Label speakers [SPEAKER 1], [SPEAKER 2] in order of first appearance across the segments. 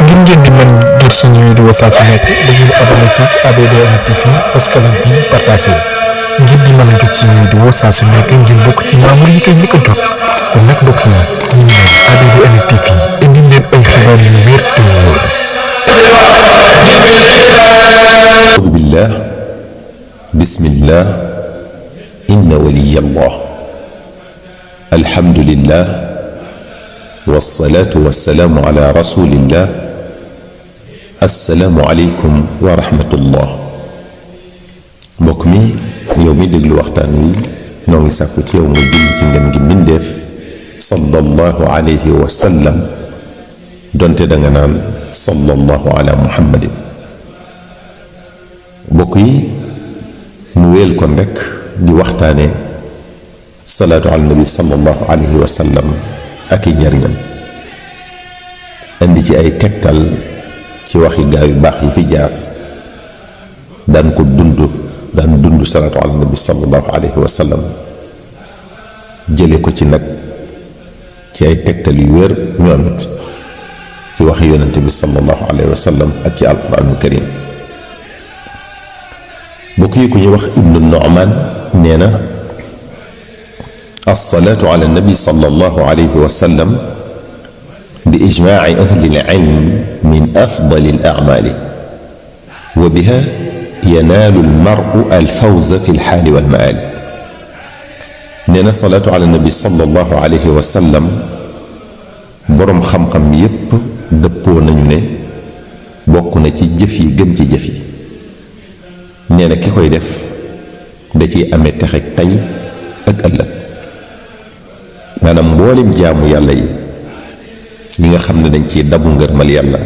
[SPEAKER 1] ngir ngeen di mën jot suñu vidéo saa su nekk da ngeen abonné fii ci ABDN TV parce que lañ bi partagé ngir di mën a jot suñu vidéo saa su nekk ngeen bokk ci membre yi koy njëkk a jot kon nag mbokk yi ñu ngi leen ABDN TV indi leen ay xibaar yu wér te wóor.
[SPEAKER 2] أعوذ بالله بسم الله إن ولي الله الحمد لله والصلاة والسلام على رسول الله السلام عليكم ورحمة الله mbokk mi yow mi déglu waxtaan wi noo ngi sàkku ci yow mu julli ci ngeen gi mbindéef sallallahu alayhi wa sallam donte danga naan sallallahu ala muhammadin mbokk yi nu wéel kon rekk di waxtaane salaatu ala nabi sallallahu alayhi wa sallam ak i njariñam indi ci ay tegtal ci waxi gaa yu baax yi fi jaar daan dund salaatu ala nabi sallallahu alayhi wa sallam jële ko ci nag ci ay tegtal yu wér ñoom it ci waxi yonente bi sallallahu alayhi wa sallam ak ci alquranul karim bokk yi ku ñuy wax ibnu Nu'man nee na alsalaatu ala nabi sallallahu alayhi wa sallam bi ijmaaci ahli alcilmi min afdali alacmaali wa biha yanaalu almaru alfawza fi alxaali walmaali nee na salaatu ala nabi sallallahu alayhi wa sallam boroom xam-xam yépp dëppoo nañu ne bokk na ci jëf yi gën ci jëf yi nee na ki koy def da ciy amee texeg tey ak ëllëg maanaam mboolem jaamu yàlla yi nga xam ne dañ ciy dabu ngërmal yàlla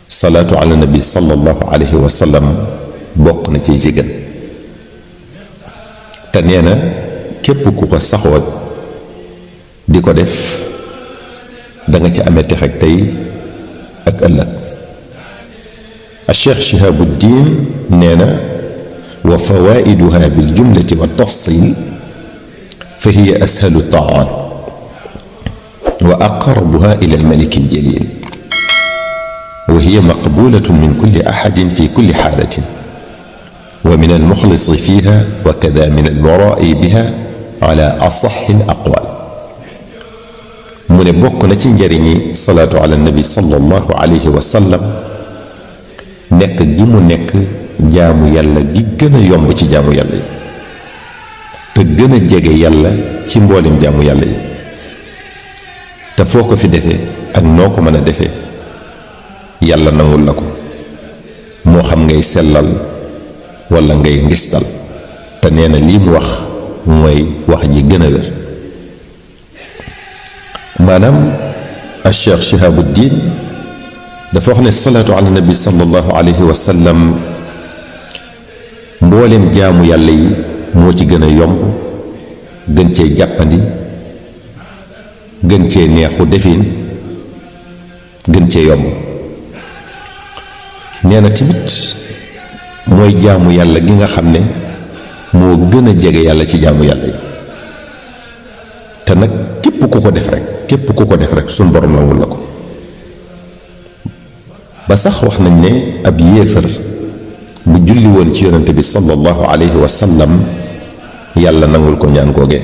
[SPEAKER 2] salaatu ala nabi sallallahu alayhi wa sallam bokk na ci ci gën te nee na képp ku ko saxoo di ko def danga ci amee texeg tey ak ëllëg الشيخ شهاب الدين نينا وفوائدها بالجملة والتفصيل فهي أسهل الطاعات وأقربها إلى الملك الجليل وهي مقبولة من كل أحد في كل حالة ومن المخلص فيها وكذا من المرائي بها على أصح الأقوال من بوك نتنجرني صلاة على النبي صلى الله عليه وسلم nekk gi mu nekk jaamu yàlla gi gën a yomb ci jaamu yàlla yi te gën a jege yàlla ci mboolem jaamu yàlla yi te foo ko fi defee ak noo ko mën a defee yàlla nangul la ko moo xam ngay sellal walla ngay ngistal te nee na lii mu wax mooy wax ji gën a wér maanaam Cheikh Shihabuddin dafa wax ne salaatu ala nabi sallallahu alayhi wa sallam mboolem jaamu yàlla yi moo ci gën a yomb gën cee jàppandi gën cee neexu defin gën cee yomb nee na tamit mooy jaamu yàlla gi nga xam ne moo gën a jege yàlla ci jaamu yàlla yi te nag képp ku ko def rek suñ borom nangul la ko ba sax wax nañ ne ab yéefar bu julli woon ci yonente bi sallallahu alayhi wa sallam yàlla nangul ko ñaan googee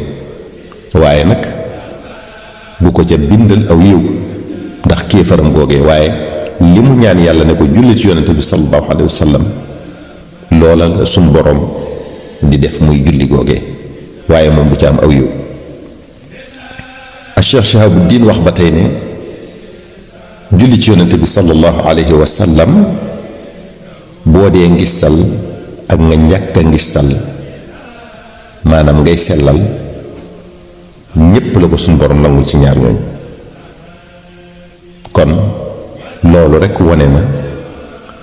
[SPEAKER 2] waaye nag bu ko ca bindal aw yiw ndax kéefaram googee waaye li mu ñaan yàlla ne ko julli ci yonente bi sallallahu alayhi wa sallam loola la suñ boroom di def muy julli googee waaye moom bu ca am aw yiw Cheikh Shihabuddin wax ba tey ne julli ci yonente bi sallallahu alayhi wa sallam boo dee ngistal ak nga ñàkk a ngistal maanaam ngay sellal ñépp la ko suñ borom nangul ci ñaar ñooñu kon loolu rekk wone na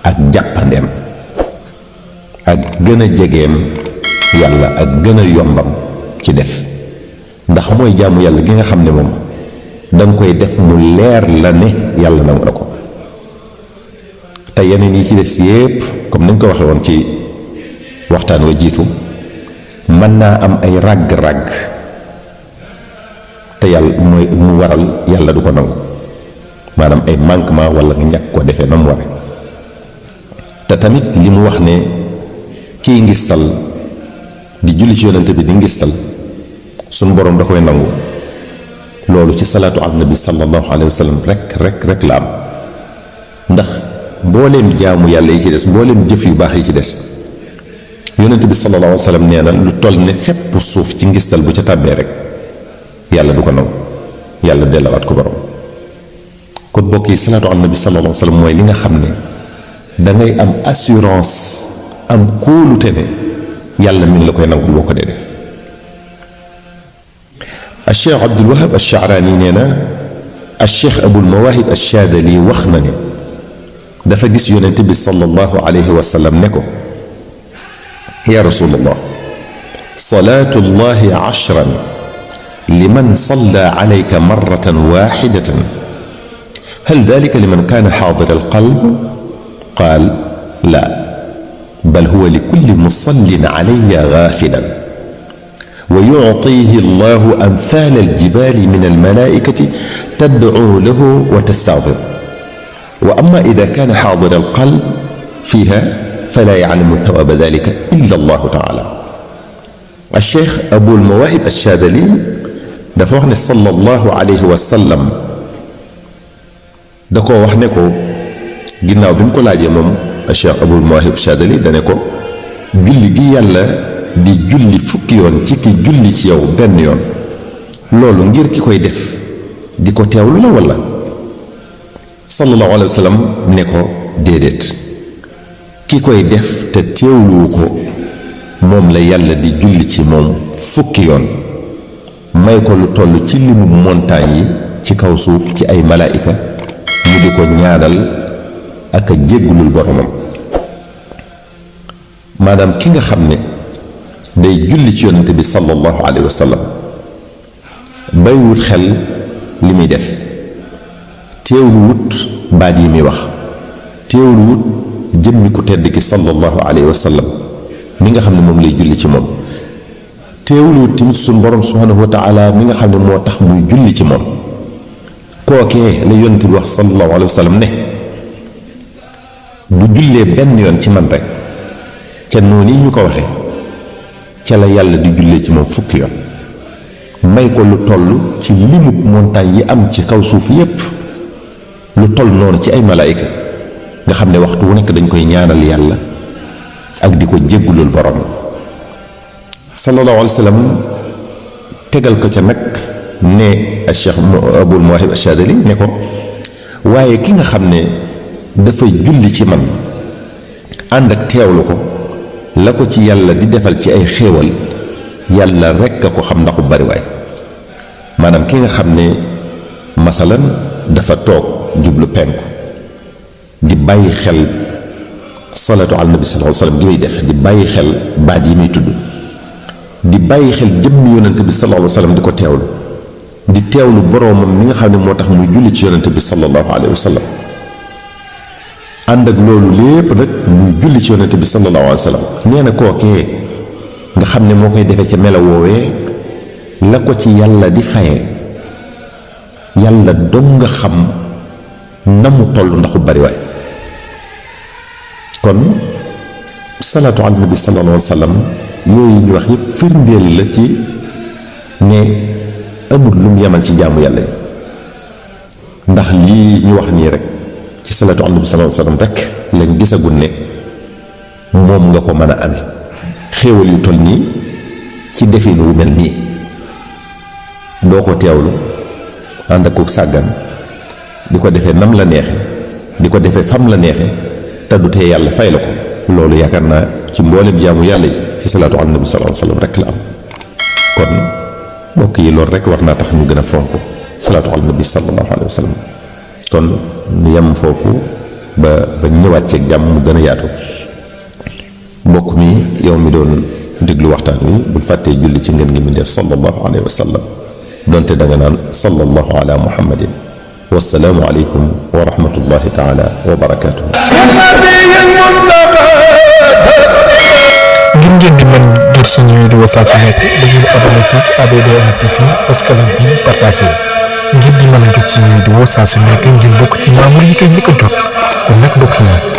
[SPEAKER 2] ak jàppandeem ak gën a jegeem yàlla ak gën a yombam ci def ndax mooy jaamu yàlla gi nga xam ne moom danga koy def mu leer la ne yàlla nangu na ko te yeneen yi ci des yépp comme nañ ko waxe woon ci waxtaan wa jiitu mën naa am ay ràgg-ràgg te yàlla mooy mu waral yàlla du ko nangu maanaam ay manquement wala nga ñàkk ko defee na mu ware te tamit li mu wax ne kii ngistal di julli ci yonente bi di ngistal suñ boroom da koy nangu loolu ci salaatu ala nabi sallallahu alayhi wa sallam rek la am ndax mbooleem jaamu yàlla yi ci des mbooleem jëf yu baax yi ci des yonente bi sallallahu alayhi wa sallam nee na lu toll ne fépp suuf ci ngistal bu ca tàbbee rek yàlla du ko nangu yàlla dellawaat ko borom kon bokk yi salaatu ala nabi sallallahu alayhi wa sallam mooy li nga xam ne dangay am assurance am kóolute ne yàlla mi ngi la koy nangul boo ko dee def Cheikh Abdul Wahab Ash-Sha'rani nee na Cheikh Abul Mawahib Ash-Shadali wax na ne dafa gis yonent bi sallallahu alayhi wa sallam ne ko yaa rasulallah salaatu llahi ashran liman salla alayka marratan waxidatan hal dalika liman kaana xaadira alqalb qaal la bal huwa likulli musallin alayya gaafilan wa yuctiihi allahu amthaal aljibaali min almalaaikati tadcuu lahu wa tastagfir wa amma ida kaana xaadira alqalb fiiha falaa yaclamu thawaaba dalika illa allahu taala Cheikh Abul Mawahib Ash-Shadali dafa wax ne sallallahu alayhi wa sallam da koo wax ne ko ginnaaw bi mu ko laajee moom Cheikh Abul Mawahib Ash-Shadali dane ko julli gi yàlla di julli fukki yoon ci ki julli ci yow benn yoon loolu ngir ki koy def di ko teewlu la walla sallallahu alayhi wa sallam ne ko déedéet ki koy def te teewluwu ko moom la yàlla di julli ci moom fukki yoon may ko lu toll ci limu montagne yi ci kaw suuf ci ay malaayika mu di ko ñaanal ak a jéggulul boromam maanaam ki nga xam ne day julli ci yonente bi sallallahu alayhi wa sallam baywut xel li muy def teewlu wut baat yi muy wax teewlu wut jëmmi ku tedd ki sallallahu alayhi wa sallam mi nga xam ne moom lay julli ci moom teewlu wut tamit suñ borom subhanahu wa taala mi nga xam ne moo tax muy julli ci moom kookee la yonente bi wax sallallahu alayhi wa sallam ne bu jullee benn yoon ci man rek ca noonu yi ñu ko waxee ca la yàlla di jullee ci moom fukki yoon may ko lu toll ci limut montagne yi am ci kaw suuf yépp lu toll noonu ci ay malaayika nga xam ne waxtu wu nekk dañ koy ñaanal yàlla ak di ko jéggulul borom sallallahu alayhi wa sallam tegal ko ca nag ne Cheikh Abul Mawahib Ash-Shadali ne ko waaye ki nga xam ne dafa julli ci man ànd ak teewlu ko la ko ci yàlla di defal ci ay xéewal yàlla rekk a ko xam ndaxu bariwaay maanaam ki nga xam ne masalan dafa toog jublu penku di bàyyi xel salaatu ala nabi sallallahu alayhi wa sallam gi muy def di bàyyi xel baat yi muy tudd di bàyyi xel jëmm yonente bi sallallahu alayhi wa sallam di ko teewlu di teewlu boroomam mi nga xam ne moo tax muy julli ci yonente bi sallallahu alayhi wa sallam ànd ak loolu lépp nag muy julli ci yonente bi sallallahu alayhi wa sallam nee na kookee nga xam ne moo koy defee ca melo woowee la ko ci yàlla di faye yàlla dong nga xam na mu toll ndaxu bariwaay kon salaatu ala nabi sallallahu alayhi wa sallam yooyu ñu wax yépp firndeel la ci ne amul lu mu yemal ci jaamu yàlla yi ndax lii ñu wax nii rek ci salaatu ala nabi sallallahu alayhi wa sallam rek lañ gisagul ne moom nga ko mën a amee xéewal yu toll nii ci defin wu mel nii doo ko teewlu ànd ak ko sàggan di ko defee nam la neexe di ko defee fam la neexe te du tee yàlla fay la ko loolu yaakaar naa ci mboolem jaamu yàlla yi ci salaatu ala nabi sallallahu alayhi wa sallam rek la am kon mbokk yi loolu rek war naa tax ñu gën a fonk salaatu ala nabi sallallahu alayhi wa sallam kon ñu yem foofu ba ñëwaat ceeg jàmm mu gën a yaatu mbokk mi yow mi doon déglu waxtaan wi bul fàttee julli ci ngeen ngi mu def sallallahu alayhi wa sallam donte danga naan sallallahu ala muhammadin wassalaamu aleykum wa rahmatullahi taala wa barakaatuhu.
[SPEAKER 1] ngir ngeen di mën ngir suñu vidéo saa su nekk da ngeen abonné fii ci ABDN TV parce que lañ bi partagé ngir di mën a jot suñu vidéo saa su nekk ngeen bokk ci membre yi koy njëkk a jot kon nag mbokk yi